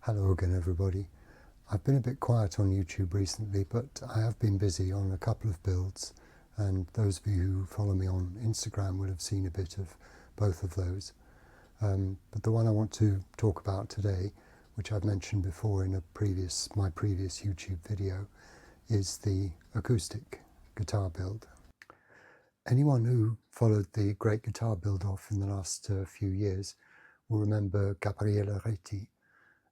Hello again everybody. I've been a bit quiet on YouTube recently, but I have been busy on a couple of builds, and those of you who follow me on Instagram will have seen a bit of both of those. But the one I want to talk about today, which I've mentioned before in my previous YouTube video, is the acoustic guitar build. Anyone who followed the great guitar build off in the last few years will remember Gabriele Réti,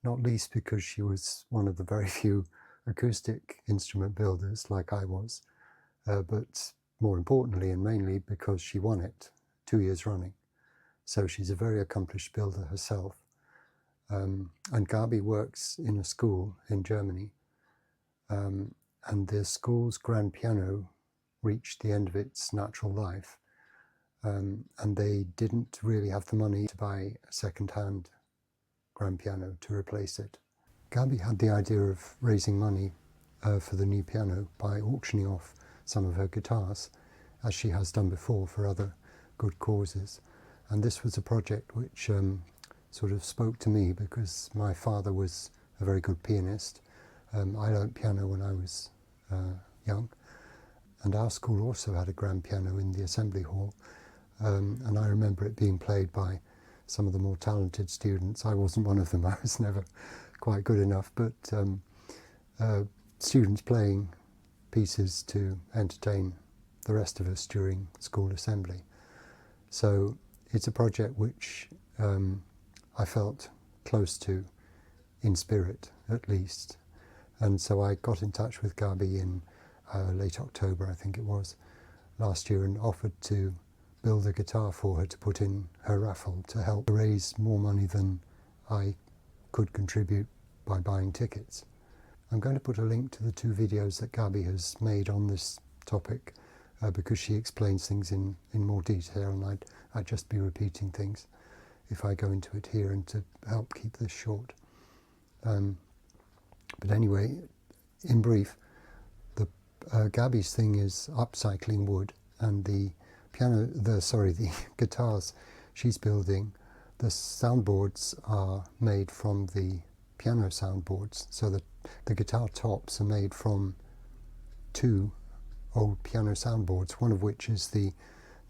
not least because she was one of the very few acoustic instrument builders like I was, but more importantly and mainly because she won it 2 years running. So she's a very accomplished builder herself. And Gabi works in a school in Germany, and the school's grand piano reached the end of its natural life, and they didn't really have the money to buy a second-hand grand piano to replace it. Gabi had the idea of raising money for the new piano by auctioning off some of her guitars, as she has done before for other good causes. And this was a project which sort of spoke to me because my father was a very good pianist. I learnt piano when I was young, and our school also had a grand piano in the assembly hall, and I remember it being played by some of the more talented students. I wasn't one of them, I was never quite good enough, but students playing pieces to entertain the rest of us during school assembly. So it's a project which I felt close to in spirit, at least. And so I got in touch with Gabi in late October, I think it was, last year, and offered to build a guitar for her to put in her raffle to help raise more money than I could contribute by buying tickets. I'm going to put a link to the 2 videos that Gabi has made on this topic because she explains things in more detail, and I'd just be repeating things if I go into it here, and to help keep this short. But anyway, in brief, Gabi's thing is upcycling wood, and the guitars she's building, the soundboards are made from the piano soundboards, so that the guitar tops are made from 2 old piano soundboards, one of which is the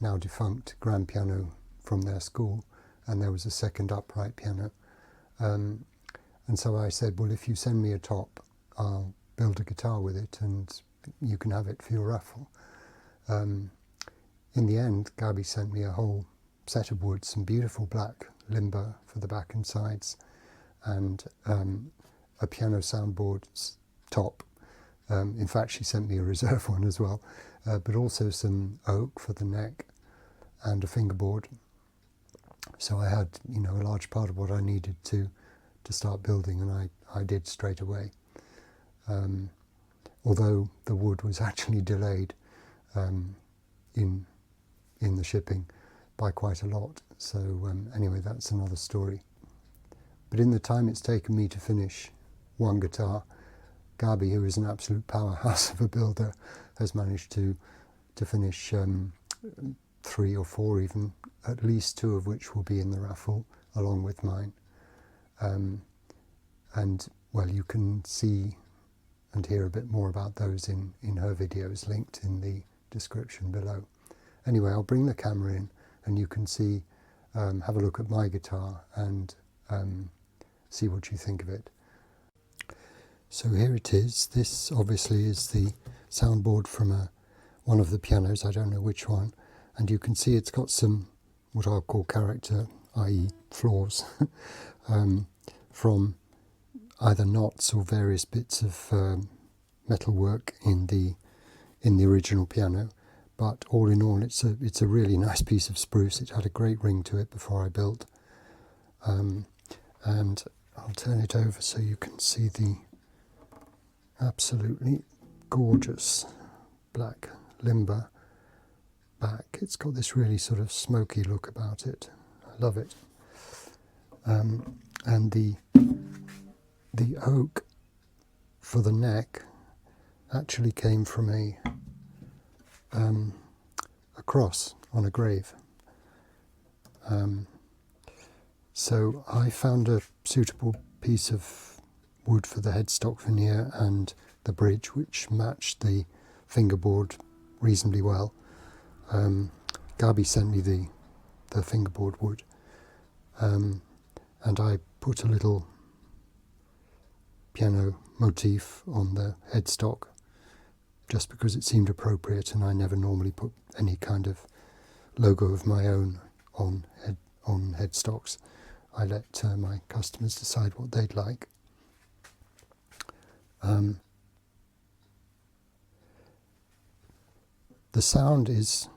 now defunct grand piano from their school, and there was a second upright piano. And so I said, well, if you send me a top, I'll build a guitar with it and you can have it for your raffle. In the end, Gabi sent me a whole set of wood, some beautiful black limber for the back and sides, and a piano soundboard's top. In fact, she sent me a reserve one as well, but also some oak for the neck and a fingerboard. So I had, a large part of what I needed to start building, and I did straight away. Although the wood was actually delayed in the shipping by quite a lot. So anyway, that's another story. But in the time it's taken me to finish one guitar, Gabi, who is an absolute powerhouse of a builder, has managed to finish 3 or 4 even, at least 2 of which will be in the raffle along with mine. And well, you can see and hear a bit more about those in her videos linked in the description below. Anyway, I'll bring the camera in and you can see, have a look at my guitar and see what you think of it. So here it is. This obviously is the soundboard from one of the pianos, I don't know which one, and you can see it's got some what I'll call character, i.e. flaws, from either knots or various bits of metalwork in the original piano. But all in all, it's a really nice piece of spruce. It had a great ring to it before I built. And I'll turn it over so you can see the absolutely gorgeous black limber back. It's got this really sort of smoky look about it. I love it. And the oak for the neck actually came from a cross on a grave. So I found a suitable piece of wood for the headstock veneer and the bridge, which matched the fingerboard reasonably well. Gabi sent me the fingerboard wood, and I put a little piano motif on the headstock just because it seemed appropriate, and I never normally put any kind of logo of my own on headstocks. I let my customers decide what they'd like. The sound is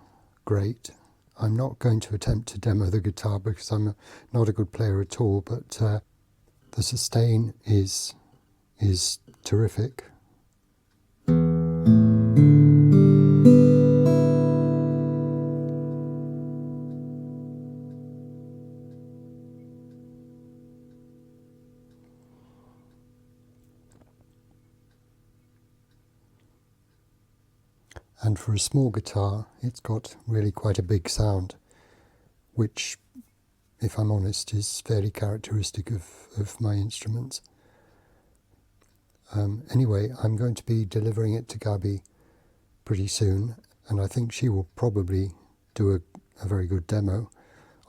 great. I'm not going to attempt to demo the guitar because I'm not a good player at all, but the sustain is terrific. And for a small guitar, it's got really quite a big sound, which, if I'm honest, is fairly characteristic of my instruments. Anyway, I'm going to be delivering it to Gabi pretty soon, and I think she will probably do a very good demo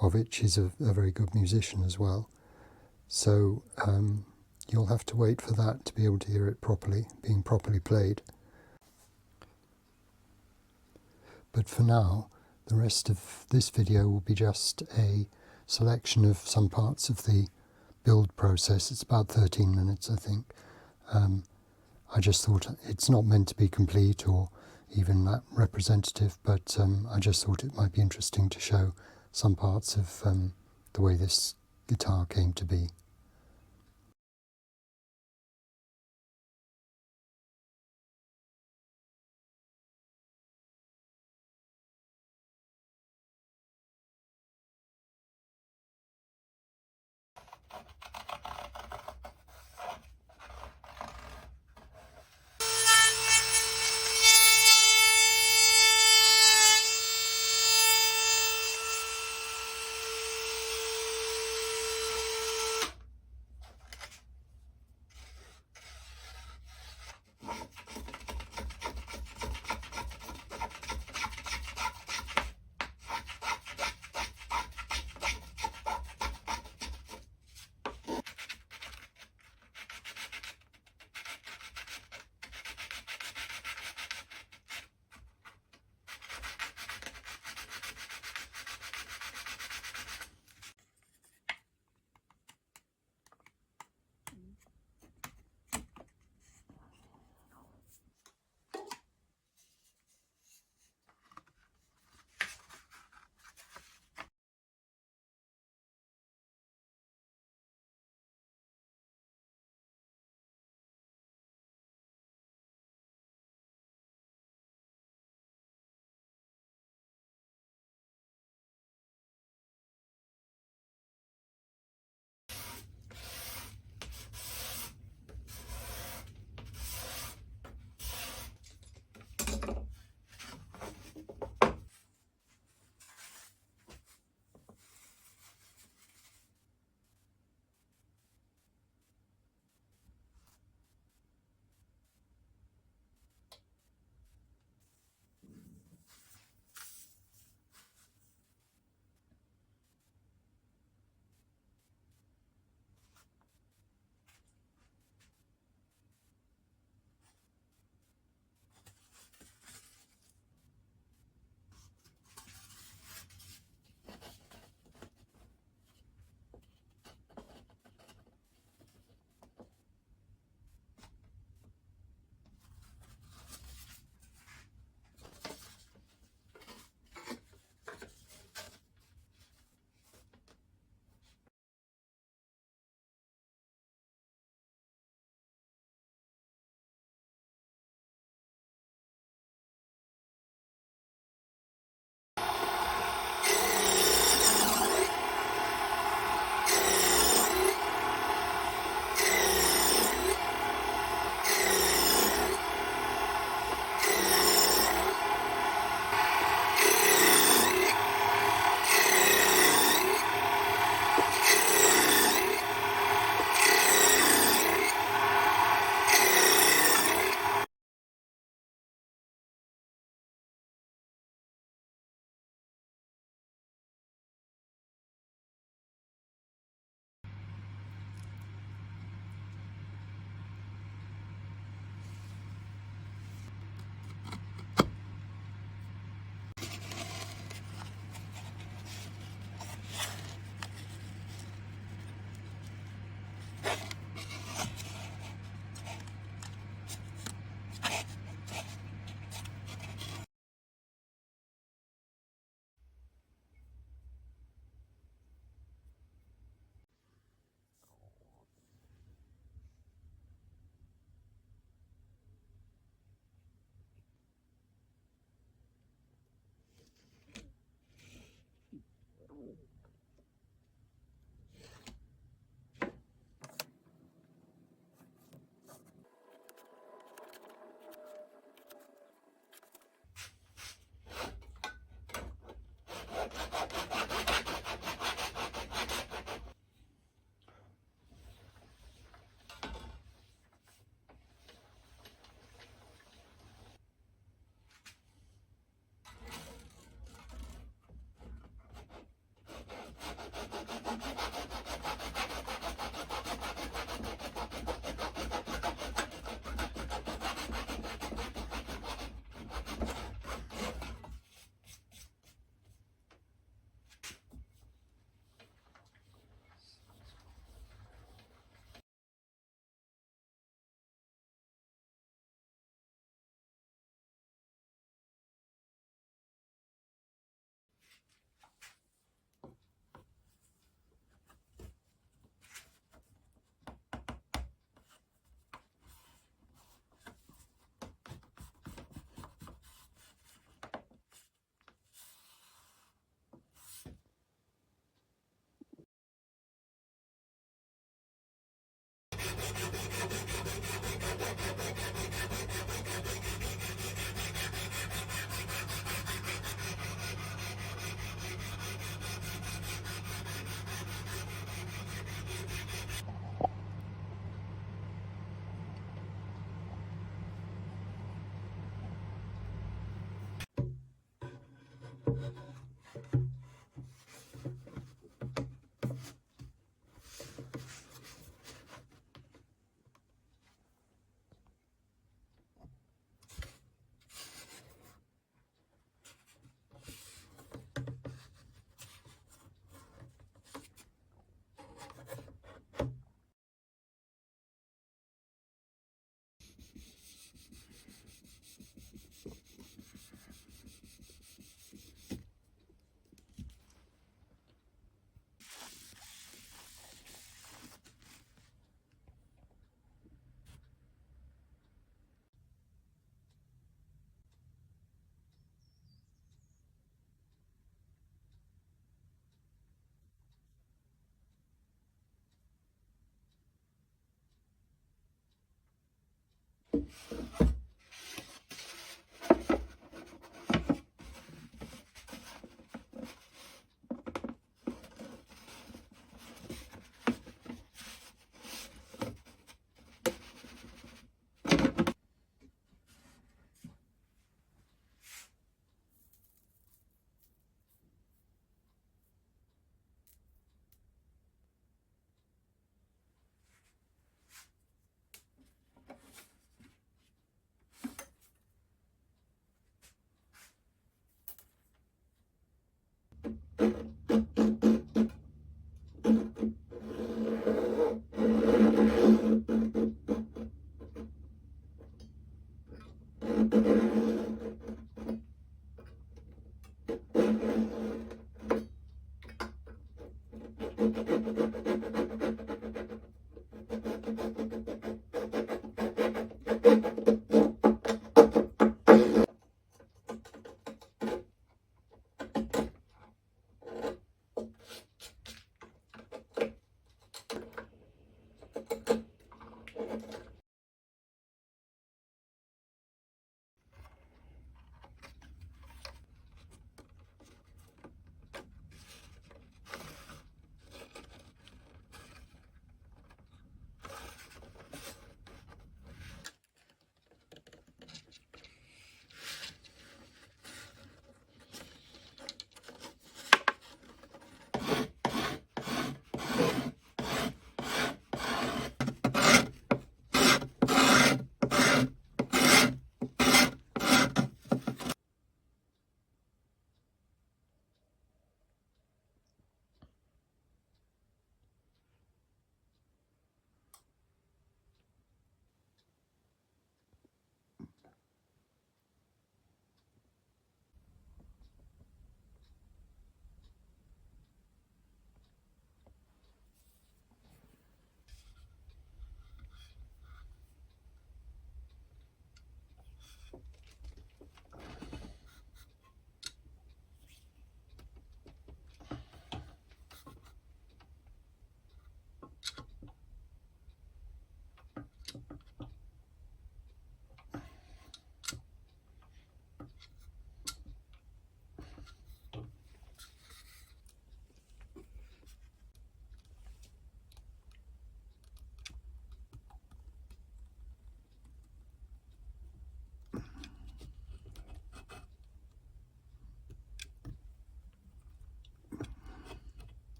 of it. She's a very good musician as well. So you'll have to wait for that to be able to hear it properly, being properly played. But for now, the rest of this video will be just a selection of some parts of the build process. It's about 13 minutes, I think. I just thought it's not meant to be complete or even that representative, but I just thought it might be interesting to show some parts of the way this guitar came to be.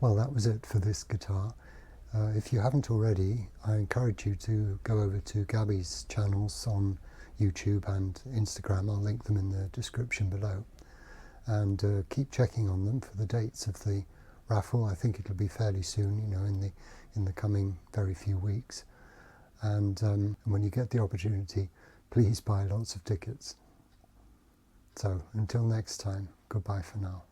Well, that was it for this guitar. If you haven't already, I encourage you to go over to Gabi's channels on YouTube and Instagram. I'll link them in the description below. And keep checking on them for the dates of the raffle. I think it'll be fairly soon, you know, in the coming very few weeks. And when you get the opportunity, please buy lots of tickets. So until next time, goodbye for now.